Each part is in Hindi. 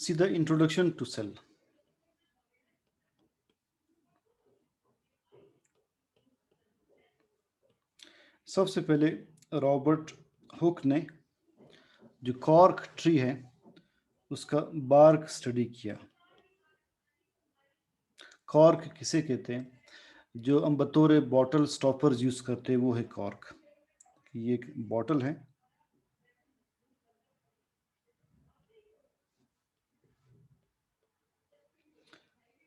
See the introduction to cell. सबसे पहले रॉबर्ट हुक ने जो कॉर्क ट्री है उसका बार्क स्टडी किया। कॉर्क किसे कहते हैं? जो हम बतौर बॉटल स्टॉपर्स यूज करते हैं वो है कॉर्क। ये एक बॉटल है,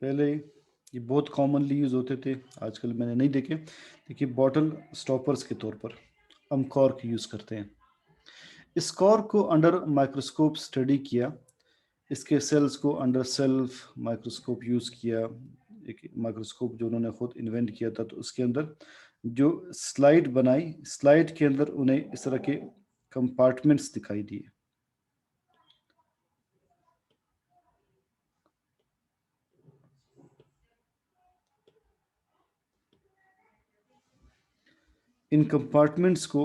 पहले ये बहुत कॉमनली यूज होते थे, आजकल मैंने नहीं देखे। देखिए बॉटल स्टॉपर्स के तौर पर हम कॉर्क यूज करते हैं। इस कॉर्क को अंडर माइक्रोस्कोप स्टडी किया, इसके सेल्स को अंडर सेल्फ माइक्रोस्कोप यूज किया। एक माइक्रोस्कोप जो उन्होंने खुद इन्वेंट किया था, तो उसके अंदर जो स्लाइड बनाई, स्लाइड के अंदर उन्हें इस तरह के कंपार्टमेंट्स दिखाई दिए। इन कंपार्टमेंट्स को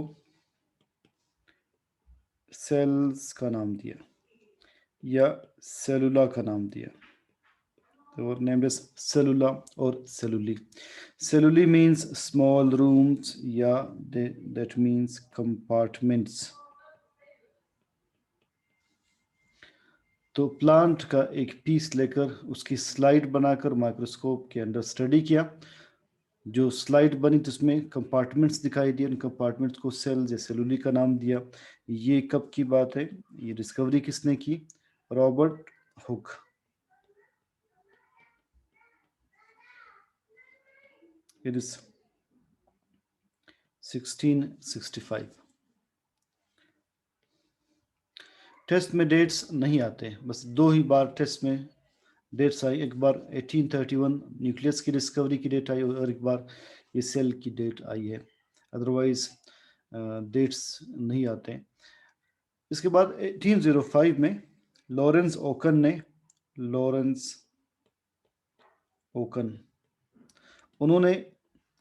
सेल्स का नाम दिया या सेलुला का नाम दिया। They were named as cellula or celluli. Celluli means small rooms, yeah, that means compartments. तो प्लांट का एक पीस लेकर उसकी स्लाइड बनाकर माइक्रोस्कोप के अंदर स्टडी किया। जो स्लाइड बनी तो उसमें कंपार्टमेंट्स दिखाई दिए, उन कंपार्टमेंट्स को सेल्स या सेलुली का नाम दिया। ये कब की बात है? ये डिस्कवरी किसने की? Robert Hooke. It is 1665। Test में डेट्स नहीं आते, बस दो ही बार टेस्ट में डेट्स आई। एक बार 1831 न्यूक्लियस की डिस्कवरी की डेट आई और एक बार ये सेल की डेट आई है, अदरवाइज डेट्स नहीं आते। इसके बाद 1805 में लॉरेंस ओकन उन्होंने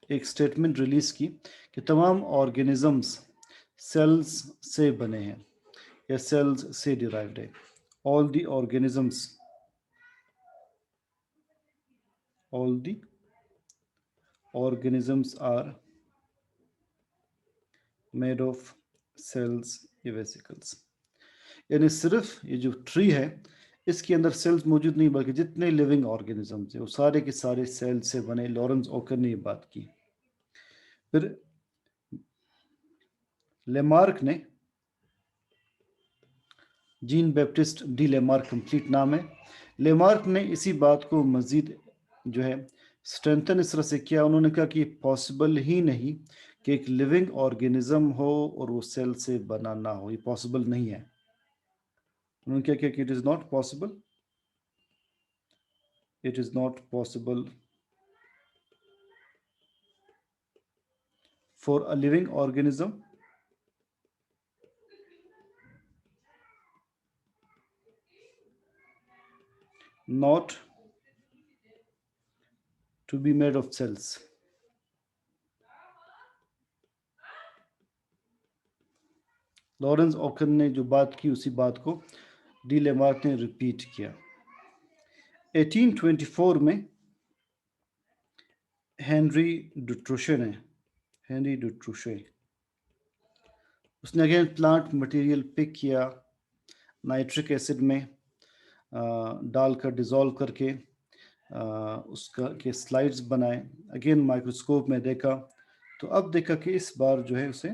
एक स्टेटमेंट रिलीज की कि तमाम ऑर्गेनिजम्स सेल्स से बने हैं या सेल्स से डिराइव्ड है। All the organisms are made of cells या वेसिकल्स। यानी सिर्फ ये जो ट्री है इसके अंदर सेल्स मौजूद नहीं, बल्कि जितने लिविंग ऑर्गेनिजम्स है वो सारे के सारे सेल से बने। लॉरेंस ओकन ने ये बात की। फिर लेमार्क ने, Jean Baptiste D Lamarck complete नाम है, लेमार्क ने इसी बात को मजीद जो है स्ट्रेंथन इस तरह से किया। उन्होंने कहा कि पॉसिबल ही नहीं कि एक लिविंग ऑर्गेनिज्म हो और वो सेल से बना ना हो, ये पॉसिबल नहीं है। उन्होंने क्या किया कि it is not possible for a living organism not to be made of cells. Lorenz Oken ने जो बात की उसी बात को डी लेमार्क ने रिपीट किया। 1824 में हेनरी डुट्रूशे उसने अगेन प्लांट मटेरियल पिक किया, नाइट्रिक एसिड में डालकर डिसॉल्व करके उसका के स्लाइड्स बनाए। अगेन माइक्रोस्कोप में देखा तो अब देखा कि इस बार जो है उसे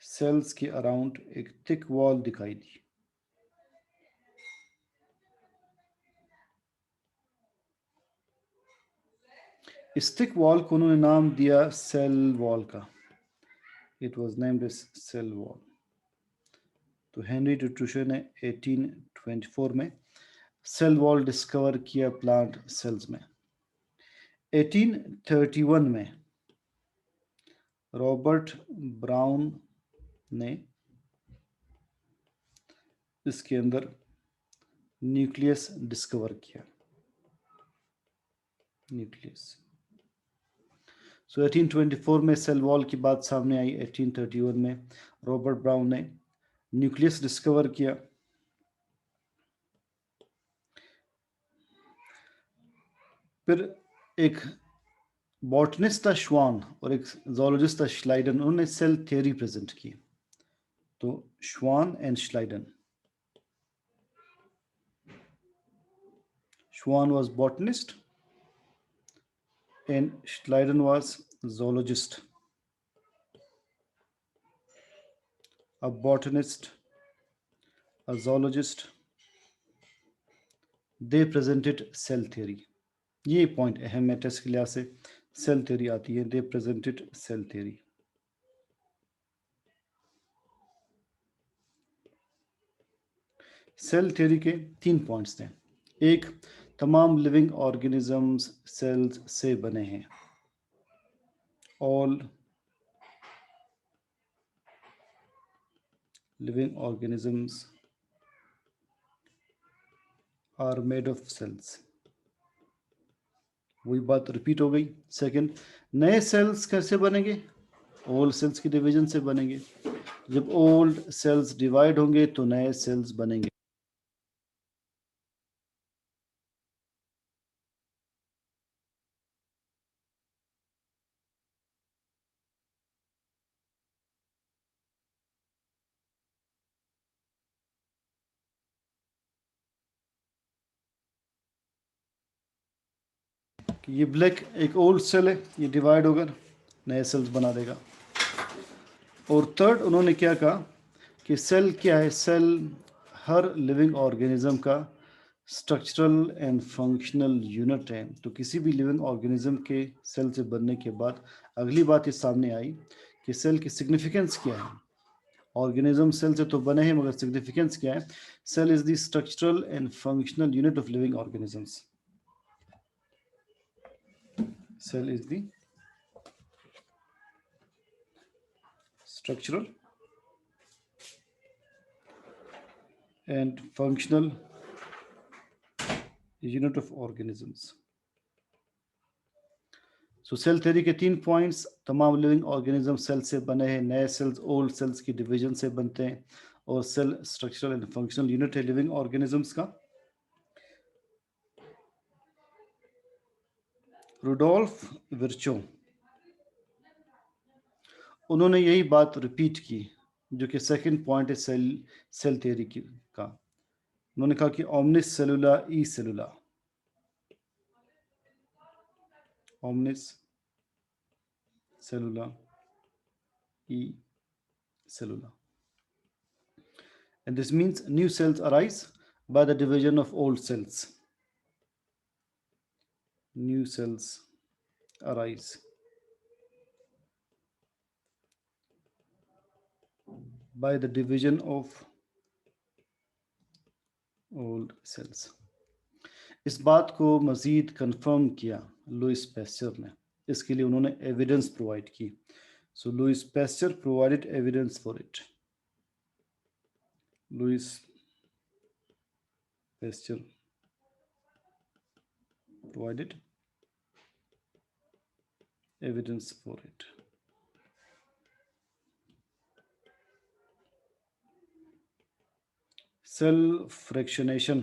सेल्स के अराउंड एक थिक वॉल दिखाई दी। इस थिक वॉल को उन्होंने नाम दिया सेल वॉल का। It was named as cell wall. तो हेनरी डुट्रूशे ने 1824 में सेल वॉल डिस्कवर किया प्लांट सेल्स में। 1831 में रॉबर्ट ब्राउन ने इसके अंदर न्यूक्लियस डिस्कवर किया। सो 1824 में सेल वॉल की बात सामने आई। 1831 में रॉबर्ट ब्राउन ने न्यूक्लियस डिस्कवर किया। फिर एक बॉटनिस्ट था श्वान और एक जोलॉजिस्ट था श्लाइडन, उन्होंने सेल थ्योरी प्रेजेंट की। तो श्वान एंड श्लाइडन, श्वान was botanist and Schleiden was zoologist. A botanist, a zoologist, they presented cell theory. ये पॉइंट अहम है टेस्ट के लिहाज से, सेल थ्योरी आती है, they presented cell theory. Cell theory के 3 पॉइंट्स थे। एक, तमाम लिविंग ऑर्गेनिजम्स सेल्स से बने हैं, all living organisms are made of cells. वही बात रिपीट हो गई। सेकंड, नए सेल्स कैसे बनेंगे? ओल्ड सेल्स की डिवीजन से बनेंगे। जब ओल्ड सेल्स डिवाइड होंगे तो नए सेल्स बनेंगे। ये ब्लैक एक ओल्ड सेल है, ये डिवाइड होकर नए सेल्स बना देगा। और थर्ड, उन्होंने क्या कहा कि सेल क्या है? सेल हर लिविंग ऑर्गेनिज्म का स्ट्रक्चरल एंड फंक्शनल यूनिट है। तो किसी भी लिविंग ऑर्गेनिज्म के सेल से बनने के बाद अगली बात ये सामने आई कि सेल की सिग्निफिकेंस क्या है। ऑर्गेनिज्म सेल से तो बने हैं, मगर सिग्निफिकेंस क्या है? Cell is the structural and functional unit of living organisms. Cell is the structural and functional unit of organisms. So cell theory के 3 पॉइंट्स, तमाम लिविंग ऑर्गेनिज्म सेल से बने हैं, नए सेल्स ओल्ड सेल्स की डिवीजन से बनते हैं, और cell structural and functional unit है लिविंग ऑर्गेनिजम्स का। रुडोल्फ विर्चो, उन्होंने यही बात रिपीट की जो कि सेकंड पॉइंट है सेल थ्योरी की का। उन्होंने कहा कि ओमनिस सेलुला ई सेलुला, ओमनिस सेलुला ई सेलुला, and this means new cells arise by the division of old cells. New cells arise by the division of old cells. इस बात को मजीद कंफर्म किया लुइस पैस्चर ने, इसके लिए उन्होंने एविडेंस प्रोवाइड की। So Louis Pasteur provided evidence for it. Louis Pasteur provided evidence for it. Cell fractionation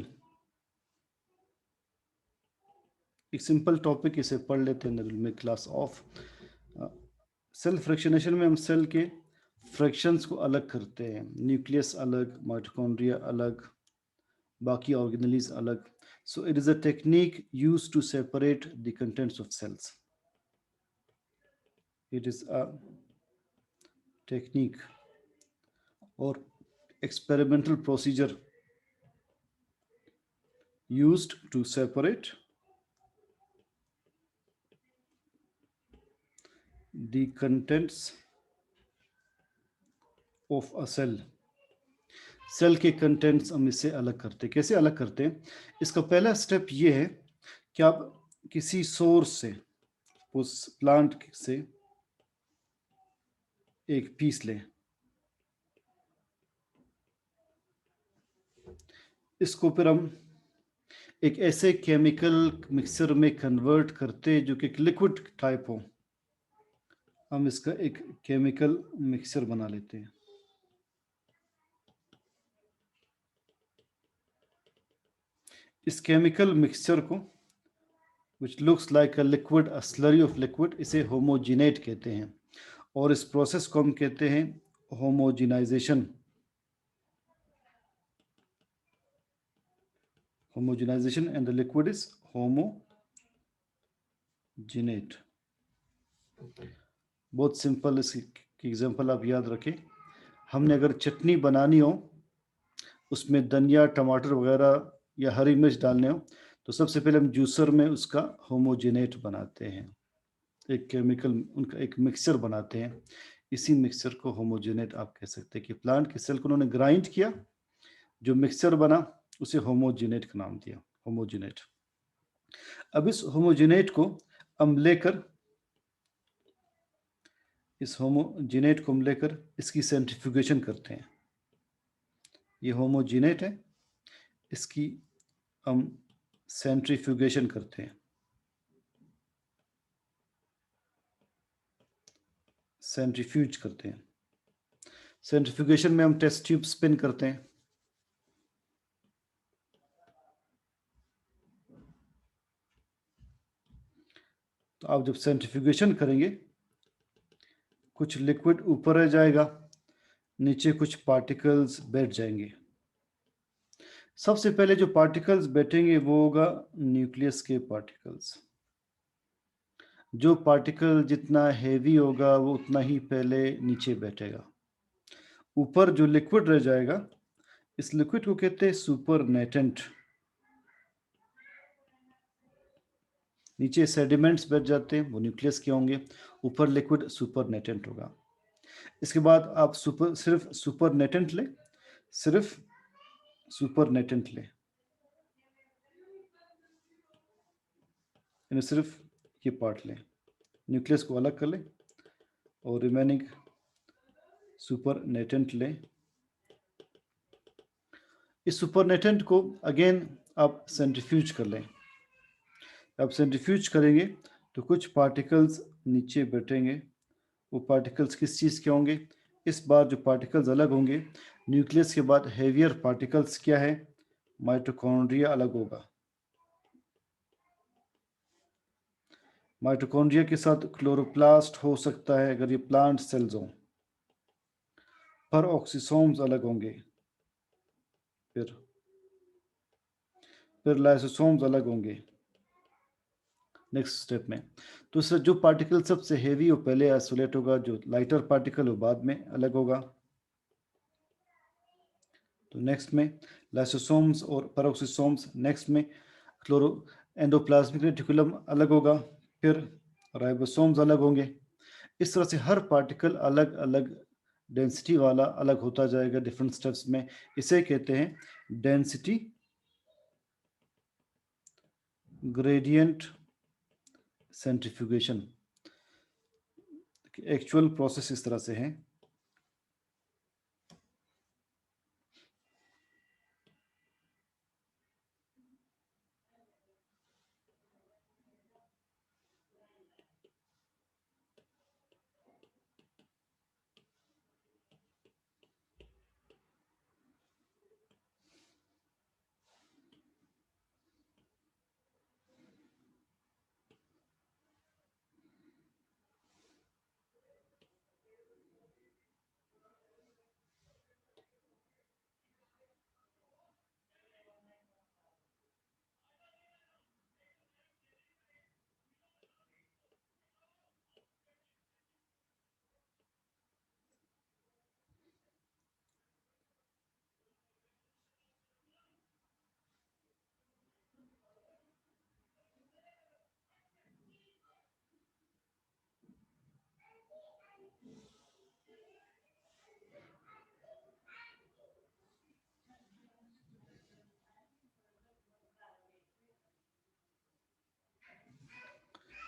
एक सिंपल टॉपिक, इसे पढ़ लेते हैं में क्लास ऑफ। सेल फ्रैक्शनेशन में हम सेल के फ्रैक्शंस को अलग करते हैं, न्यूक्लियस अलग, माइटोकॉन्ड्रिया अलग, बाकी ऑर्गेनेल्स अलग। So it is a technique used to separate the contents of cells. It is a technique or experimental procedure used to separate the contents of a cell। Cell के कंटेंट्स हम इससे अलग करते हैं। कैसे अलग करते हैं? इसका पहला स्टेप ये है कि आप किसी सोर्स से, उस प्लांट से एक पीस लें, इसको फिर हम एक ऐसे केमिकल मिक्सर में कन्वर्ट करते जो कि एक लिक्विड टाइप हो। हम इसका एक केमिकल मिक्सचर बना लेते हैं। इस केमिकल मिक्सचर को which looks like a liquid, a slurry of liquid, इसे होमोजिनेट कहते हैं। और इस प्रोसेस को हम कहते हैं homogenization. Homogenization and the liquid is homogenate. बहुत सिंपल इसकी एग्जांपल आप याद रखें। हमने अगर चटनी बनानी हो, उसमें धनिया, टमाटर वगैरह या हरी मिर्च डालने हो, तो सबसे पहले हम जूसर में उसका होमोजिनेट बनाते हैं, एक केमिकल, उनका एक मिक्सचर बनाते हैं। इसी मिक्सचर को होमोजिनेट आप कह सकते हैं कि प्लांट के सेल को उन्होंने ग्राइंड किया, जो मिक्सचर बना उसे होमोजिनेट का नाम दिया, होमोजिनेट। अब इस होमोजिनेट को हम लेकर, इस होमोजिनेट को हम लेकर इसकी सेंट्रीफ्यूगेशन करते हैं। ये होमोजिनेट है, इसकी हम सेंट्रीफ्यूगेशन करते हैं। सेंट्रीफ्यूज करते हैं। सेंट्रीफ्यूगेशन में हम टेस्ट ट्यूब स्पिन करते हैं। तो आप जब सेंट्रीफ्यूगेशन करेंगे, कुछ लिक्विड ऊपर रह जाएगा, नीचे कुछ पार्टिकल्स बैठ जाएंगे। सबसे पहले जो पार्टिकल्स बैठेंगे वो होगा न्यूक्लियस के पार्टिकल्स। जो पार्टिकल जितना हैवी होगा वो उतना ही पहले नीचे बैठेगा। ऊपर जो लिक्विड रह जाएगा, इस लिक्विड को कहते हैं सुपरनेटेंट। नीचे सेडिमेंट्स बैठ जाते हैं, वो न्यूक्लियस के होंगे, ऊपर लिक्विड सुपरनेटेंट होगा। इसके बाद आप सिर्फ सुपरनेटेंट ले, सिर्फ सुपरनेटेंट ले, यानी सिर्फ ये पार्ट लें, न्यूक्लियस को अलग कर लें और रिमेनिंग सुपरनेटेंट लें। इस सुपरनेटेंट को अगेन आप सेंट्रीफ्यूज कर लें। आप सेंट्रीफ्यूज करेंगे तो कुछ पार्टिकल्स नीचे बैठेंगे। वो पार्टिकल्स किस चीज़ के होंगे? इस बार जो पार्टिकल्स अलग होंगे, न्यूक्लियस के बाद हेवियर पार्टिकल्स क्या है? माइटोकॉन्ड्रिया अलग होगा। माइटोकॉन्ड्रिया के साथ क्लोरोप्लास्ट हो सकता है अगर ये प्लांट सेल्स हों, पर ऑक्सीसोम्स अलग होंगे, फिर लाइसोसोम्स अलग होंगे नेक्स्ट स्टेप में। तो इससे जो पार्टिकल सबसे हेवी वो पहले आइसोलेट होगा, जो लाइटर पार्टिकल वो बाद में अलग होगा। तो नेक्स्ट में लाइसोसोम्स और पेरोक्सिसोम्स, नेक्स्ट में क्लोरो एंडोप्लाज्मिक रेटिकुलम अलग होगा, फिर राइबोसोम्स अलग होंगे। इस तरह से हर पार्टिकल अलग अलग डेंसिटी वाला अलग होता जाएगा डिफरेंट स्टेप्स में। इसे कहते हैं density gradient centrifugation. Actual process इस तरह से है।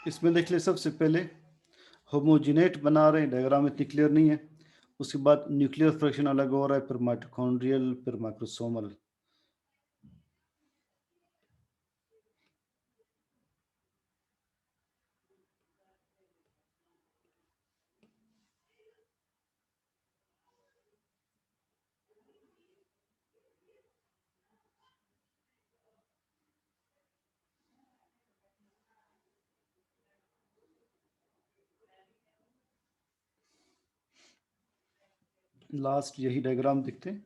इसमें देख ले, सबसे पहले होमोजिनेट बना रहे हैं, डायग्राम इतनी क्लियर नहीं है। उसके बाद न्यूक्लियर फ्रैक्शन अलग हो रहा है, फिर माइटोकॉन्ड्रियल, फिर माइक्रोसोमल। लास्ट यही डायग्राम दिखते हैं।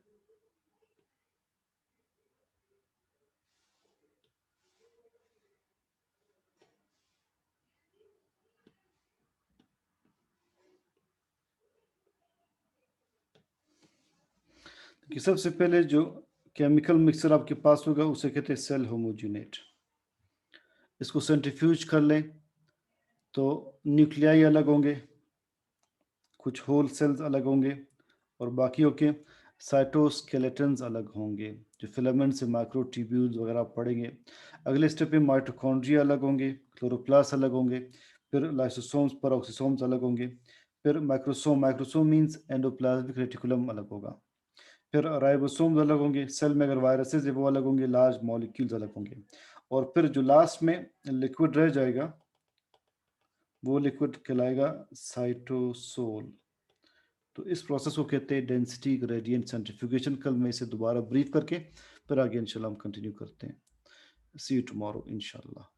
कि सबसे पहले जो केमिकल मिक्सचर आपके पास होगा उसे कहते हैं सेल होमोजिनेट। इसको सेंट्रीफ्यूज कर लें तो न्यूक्लियाई अलग होंगे, कुछ होल सेल्स अलग होंगे और बाकियों के साइटोस्केलेटन्स अलग होंगे, जो फिलामेंट से माइक्रोट्यूब्यूल्स वगैरह आप पढ़ेंगे। अगले स्टेप में माइटोकॉन्ड्रिया अलग होंगे, क्लोरोप्लास्ट अलग होंगे, फिर लाइसोसोम्स पेरोक्सिसोम्स अलग होंगे, फिर microsome, microsome means endoplasmic reticulum अलग होगा, फिर राइबोसोम्स अलग होंगे, सेल में अगर वायरसेस है वो अलग होंगे, लार्ज मॉलिक्यूल्स अलग होंगे, और फिर जो लास्ट में लिक्विड रह जाएगा वो लिक्विड कहलाएगा साइटोसोल। तो इस प्रोसेस को कहते हैं डेंसिटी ग्रेडियंट सेंट्रीफ्यूगेशन। कल मैं इसे दोबारा ब्रीफ करके फिर आगे इंशाल्लाह हम कंटिन्यू करते हैं। सी यू टुमारो इंशाल्लाह।